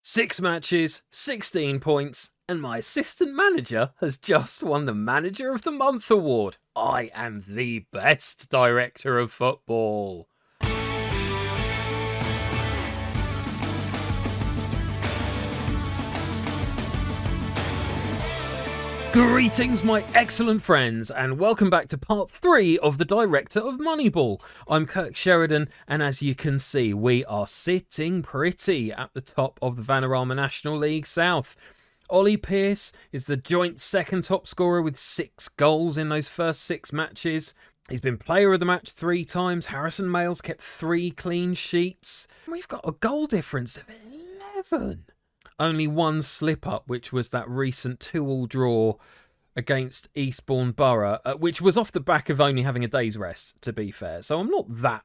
6 matches, 16 points, and my assistant manager has just won the Manager of the Month award. I am the best director of football. Greetings, my excellent friends, and welcome back to part 3 of the Director of Moneyball. I'm Kirk Sheridan, and as you can see, we are sitting pretty at the top of the Vanarama National League South. Ollie Pearce is the joint second top scorer with 6 goals in those first 6 matches. He's been player of the match 3 times. Harrison Males kept 3 clean sheets. We've got a goal difference of 11. Only one slip-up, which was that recent 2-2 draw against Eastbourne Borough, which was off the back of only having a day's rest, to be fair. So I'm not that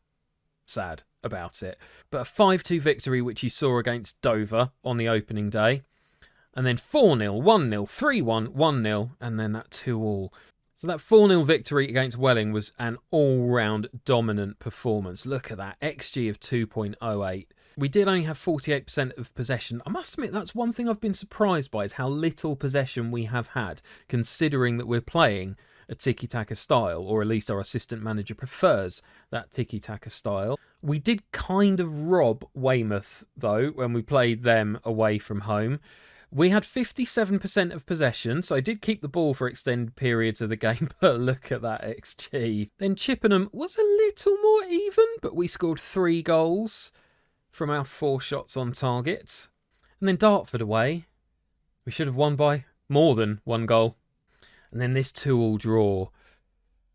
sad about it. But a 5-2 victory, which you saw against Dover on the opening day. And then 4-0, 1-0, 3-1, 1-0, and then that 2-2. So that 4-0 victory against Welling was an all-round dominant performance. Look at that, XG of 2.08. We did only have 48% of possession. I must admit, that's one thing I've been surprised by, is how little possession we have had, considering that we're playing a tiki-taka style, or at least our assistant manager prefers that tiki-taka style. We did kind of rob Weymouth, though, when we played them away from home. We had 57% of possession, so I did keep the ball for extended periods of the game, but look at that XG. Then Chippenham was a little more even, but we scored 3 goals from our 4 shots on target. And then Dartford away, we should have won by more than 1 goal. And then this 2-2 draw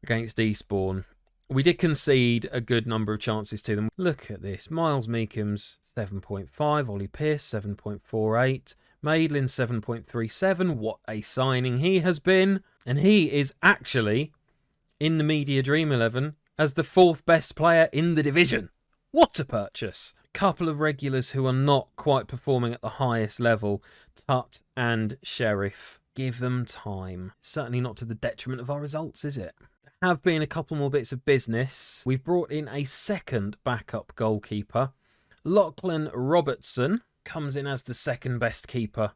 against Eastbourne. We did concede a good number of chances to them. Look at this. Miles Meekham's 7.5, Ollie Pearce 7.48, Maidlin 7.37. What a signing he has been. And he is actually in the Media Dream 11 as the 4th best player in the division. What a purchase. Couple of regulars who are not quite performing at the highest level. Tutt and Sheriff. Give them time. Certainly not to the detriment of our results, is it? There have been a couple more bits of business. We've brought in a second backup goalkeeper. Lachlan Robertson comes in as the 2nd best keeper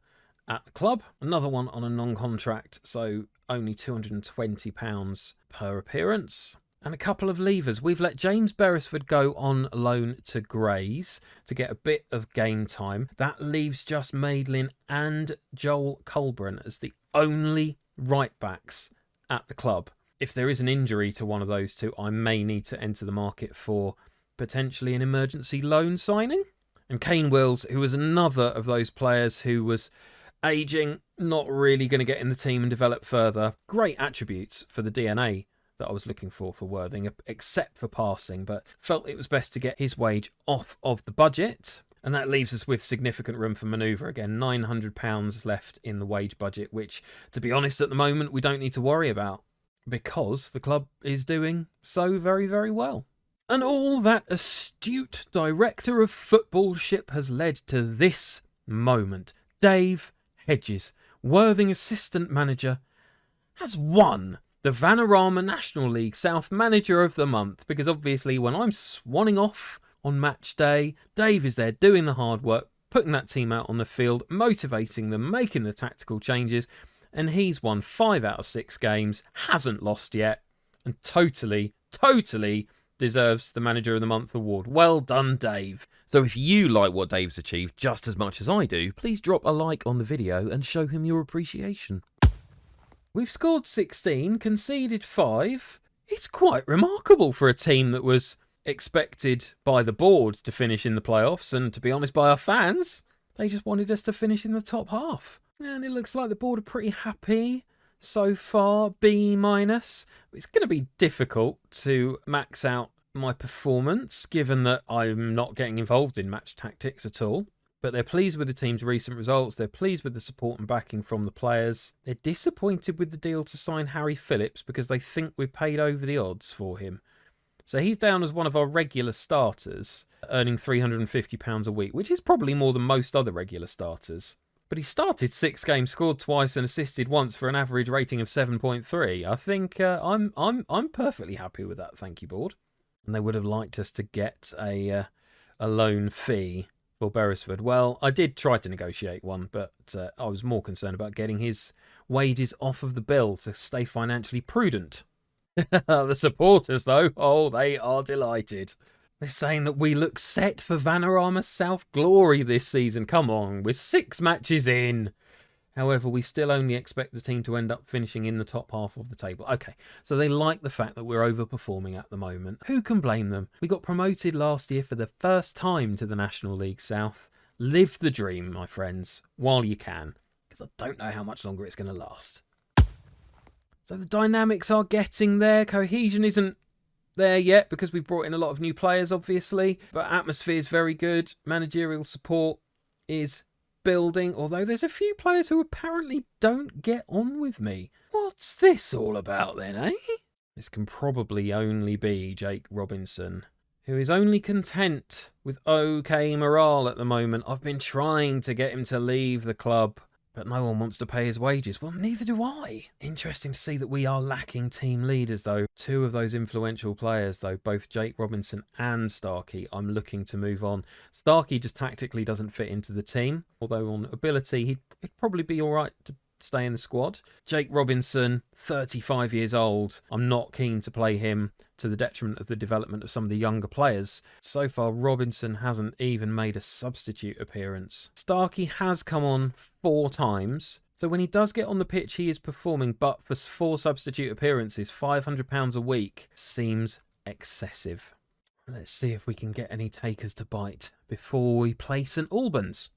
at the club. Another one on a non-contract, so only £220 per appearance. And a couple of leavers. We've let James Beresford go on loan to Grays to get a bit of game time. That leaves just Maidlin and Joel Colburn as the only right backs at the club. If there is an injury to one of those two, I may need to enter the market for potentially an emergency loan signing. And Kane Wills, who was another of those players who was ageing, not really going to get in the team and develop further. Great attributes for the DNA that I was looking for Worthing, except for passing, but felt it was best to get his wage off of the budget. And that leaves us with significant room for manoeuvre again. £900 left in the wage budget, which, to be honest, at the moment, we don't need to worry about because the club is doing so very, very well. And all that astute director of footballship has led to this moment. Dave Hedges, Worthing assistant manager, has won the Vanarama National League South Manager of the Month, because obviously when I'm swanning off on match day, Dave is there doing the hard work, putting that team out on the field, motivating them, making the tactical changes, and he's won 5 out of 6 games, hasn't lost yet, and totally deserves the Manager of the Month award. Well done, Dave. So if you like what Dave's achieved just as much as I do, please drop a like on the video and show him your appreciation. We've scored 16, conceded 5. It's quite remarkable for a team that was expected by the board to finish in the playoffs, and to be honest, by our fans, they just wanted us to finish in the top half. And it looks like the board are pretty happy so far, B-. It's going to be difficult to max out my performance, given that I'm not getting involved in match tactics at all. But they're pleased with the team's recent results. They're pleased with the support and backing from the players. They're disappointed with the deal to sign Harry Phillips because they think we've paid over the odds for him. So he's down as one of our regular starters, earning £350 a week, which is probably more than most other regular starters. But he started 6 games, scored twice and assisted once for an average rating of 7.3. I think I'm perfectly happy with that, thank you, board. And they would have liked us to get a loan fee for Beresford. Well, I did try to negotiate one, but I was more concerned about getting his wages off of the bill to stay financially prudent. The supporters, though, oh, they are delighted. They're saying that we look set for Vanarama South glory this season. Come on, we're 6 matches in. However, we still only expect the team to end up finishing in the top half of the table. Okay, so they like the fact that we're overperforming at the moment. Who can blame them? We got promoted last year for the first time to the National League South. Live the dream, my friends, while you can, because I don't know how much longer it's going to last. So the dynamics are getting there. Cohesion isn't there yet because we've brought in a lot of new players, obviously, but atmosphere is very good. Managerial support is building, although there's a few players who apparently don't get on with me. What's this all about then, eh? This can probably only be Jake Robinson, who is only content with okay morale at the moment. I've been trying to get him to leave the club, but no one wants to pay his wages. Well, neither do I. Interesting to see that we are lacking team leaders, though. 2 of those influential players, though, both Jake Robinson and Starkey, I'm looking to move on. Starkey just tactically doesn't fit into the team, although on ability, he'd probably be all right to stay in the squad. Jake Robinson, 35 years old. I'm not keen to play him to the detriment of the development of some of the younger players. So far, Robinson hasn't even made a substitute appearance. Starkey has come on 4 times. So when he does get on the pitch, he is performing, but for 4 substitute appearances, £500 a week seems excessive. Let's see if we can get any takers to bite before we play St Albans.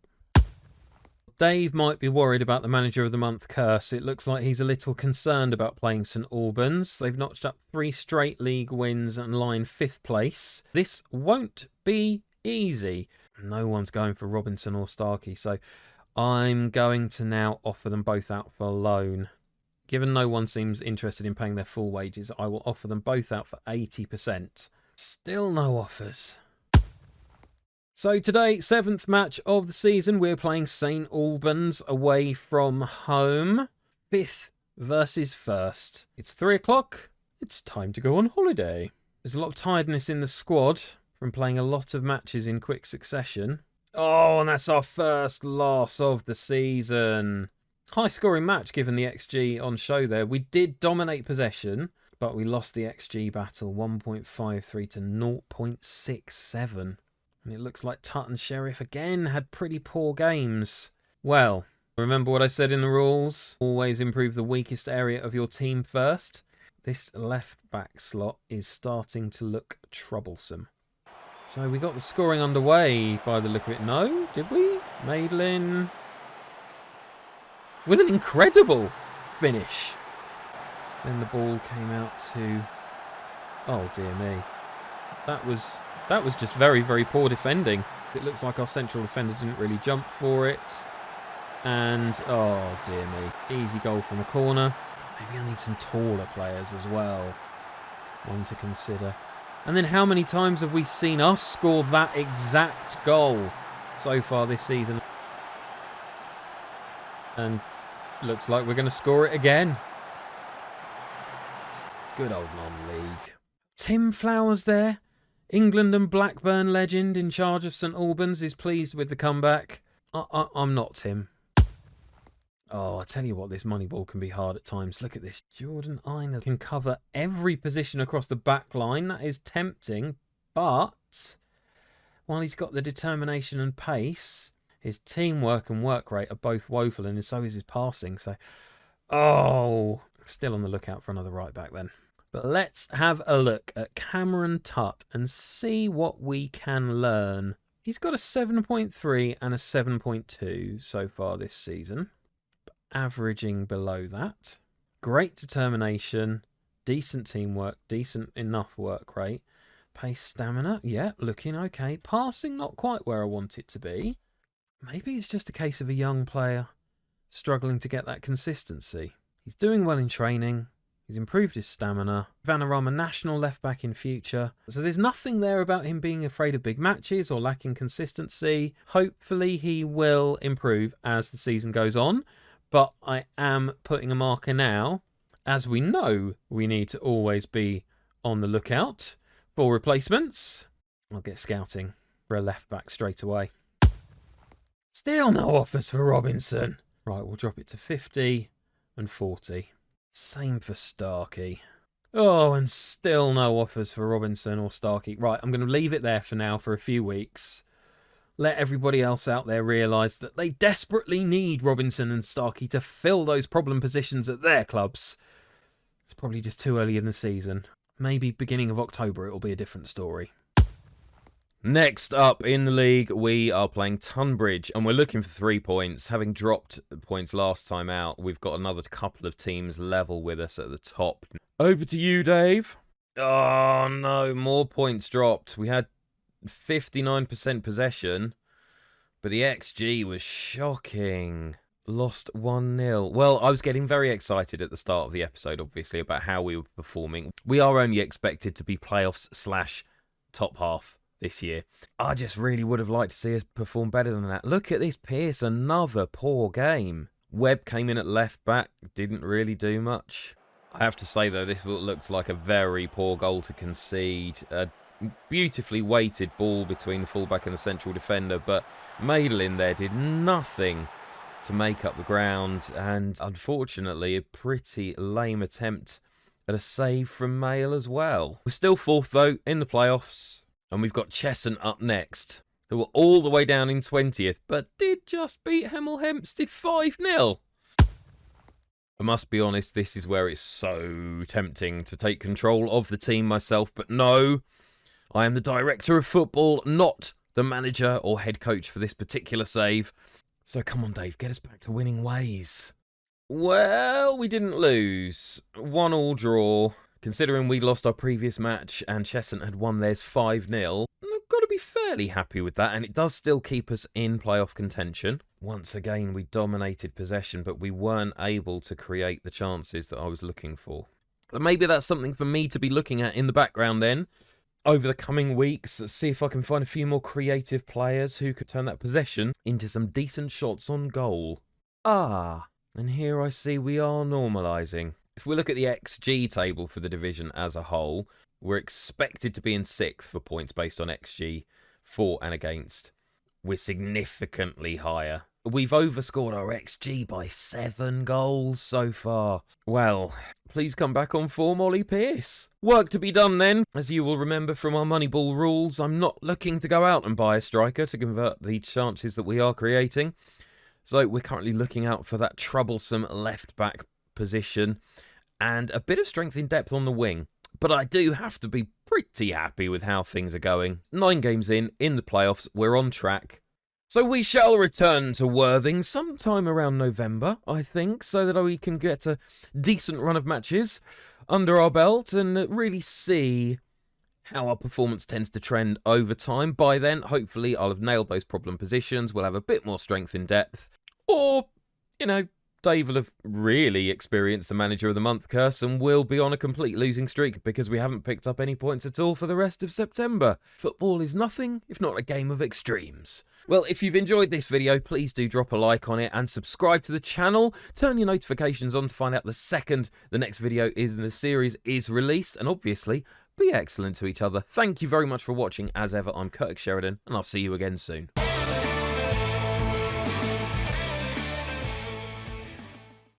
Dave might be worried about the Manager of the Month curse. It looks like he's a little concerned about playing St Albans. They've notched up 3 straight league wins and lie in 5th place. This won't be easy. No one's going for Robinson or Starkey, so I'm going to now offer them both out for loan. Given no one seems interested in paying their full wages, I will offer them both out for 80%. Still no offers. So today, 7th match of the season, we're playing St Albans away from home. 5th versus 1st. It's 3 o'clock. It's time to go on holiday. There's a lot of tiredness in the squad from playing a lot of matches in quick succession. Oh, and that's our first loss of the season. High scoring match given the XG on show there. We did dominate possession, but we lost the XG battle 1.53 to 0.67. And it looks like Tut and Sheriff again had pretty poor games. Well, remember what I said in the rules? Always improve the weakest area of your team first. This left back slot is starting to look troublesome. So we got the scoring underway by the look of it. No, did we? Madeline with an incredible finish. Then the ball came out to... Oh, dear me. That was just very, very poor defending. It looks like our central defender didn't really jump for it. And, oh dear me, easy goal from the corner. Maybe I need some taller players as well. One to consider. And then how many times have we seen us score that exact goal so far this season? And looks like we're going to score it again. Good old non-league. Tim Flowers there. England and Blackburn legend in charge of St Albans is pleased with the comeback. I'm not Tim. Oh, I tell you what, this Moneyball can be hard at times. Look at this. Jordan Einer can cover every position across the back line. That is tempting. But while he's got the determination and pace, his teamwork and work rate are both woeful, and so is his passing. So, oh, still on the lookout for another right back then. But let's have a look at Cameron Tutt and see what we can learn. He's got a 7.3 and a 7.2 so far this season. Averaging below that. Great determination, decent teamwork, decent enough work rate. Pace, stamina, yeah, looking okay. Passing, not quite where I want it to be. Maybe it's just a case of a young player struggling to get that consistency. He's doing well in training. He's improved his stamina. Vanarama national left back in future. So there's nothing there about him being afraid of big matches or lacking consistency. Hopefully he will improve as the season goes on. But I am putting a marker now. As we know, we need to always be on the lookout for replacements. I'll get scouting for a left back straight away. Still no offers for Robinson. Right, we'll drop it to 50 and 40. Same for Starkey. Oh, and still no offers for Robinson or Starkey. Right, I'm going to leave it there for now for a few weeks. Let everybody else out there realise that they desperately need Robinson and Starkey to fill those problem positions at their clubs. It's probably just too early in the season. Maybe beginning of October it'll be a different story. Next up in the league, we are playing Tunbridge, and we're looking for 3 points. Having dropped points last time out, we've got another couple of teams level with us at the top. Over to you, Dave. Oh, no, more points dropped. We had 59% possession, but the XG was shocking. Lost 1-0. Well, I was getting very excited at the start of the episode, obviously, about how we were performing. We are only expected to be playoffs / top half this year. I just really would have liked to see us perform better than that. Look at this Pearce, another poor game. Webb came in at left back, didn't really do much. I have to say though, this looks like a very poor goal to concede. A beautifully weighted ball between the fullback and the central defender, but Madeline there did nothing to make up the ground, and unfortunately a pretty lame attempt at a save from Mail as well. We're still 4th though in the playoffs. And we've got Cheshunt up next, who were all the way down in 20th, but did just beat Hemel Hempstead 5-0. I must be honest, this is where it's so tempting to take control of the team myself, but no, I am the director of football, not the manager or head coach for this particular save. So come on, Dave, get us back to winning ways. Well, we didn't lose. 1-1 draw. Considering we lost our previous match and Cheshunt had won theirs 5-0, I've got to be fairly happy with that, and it does still keep us in playoff contention. Once again, we dominated possession, but we weren't able to create the chances that I was looking for. But maybe that's something for me to be looking at in the background then, over the coming weeks. See if I can find a few more creative players who could turn that possession into some decent shots on goal. Ah, and here I see we are normalising. If we look at the XG table for the division as a whole, we're expected to be in 6th for points based on XG for and against. We're significantly higher. We've overscored our XG by 7 goals so far. Well, please come back on form, Ollie Pearce. Work to be done then. As you will remember from our Moneyball rules, I'm not looking to go out and buy a striker to convert the chances that we are creating. So we're currently looking out for that troublesome left-back position and a bit of strength in depth on the wing. But I do have to be pretty happy with how things are going. 9 games in the playoffs, we're on track. So we shall return to Worthing sometime around November, I think, so that we can get a decent run of matches under our belt and really see how our performance tends to trend over time. By then, hopefully, I'll have nailed those problem positions. We'll have a bit more strength in depth. Or, Dave will have really experienced the Manager of the Month curse and will be on a complete losing streak because we haven't picked up any points at all for the rest of September. Football is nothing if not a game of extremes. Well, if you've enjoyed this video, please do drop a like on it and subscribe to the channel. Turn your notifications on to find out the second the next video in the series is released. And obviously, be excellent to each other. Thank you very much for watching. As ever, I'm Kirk Sheridan, and I'll see you again soon.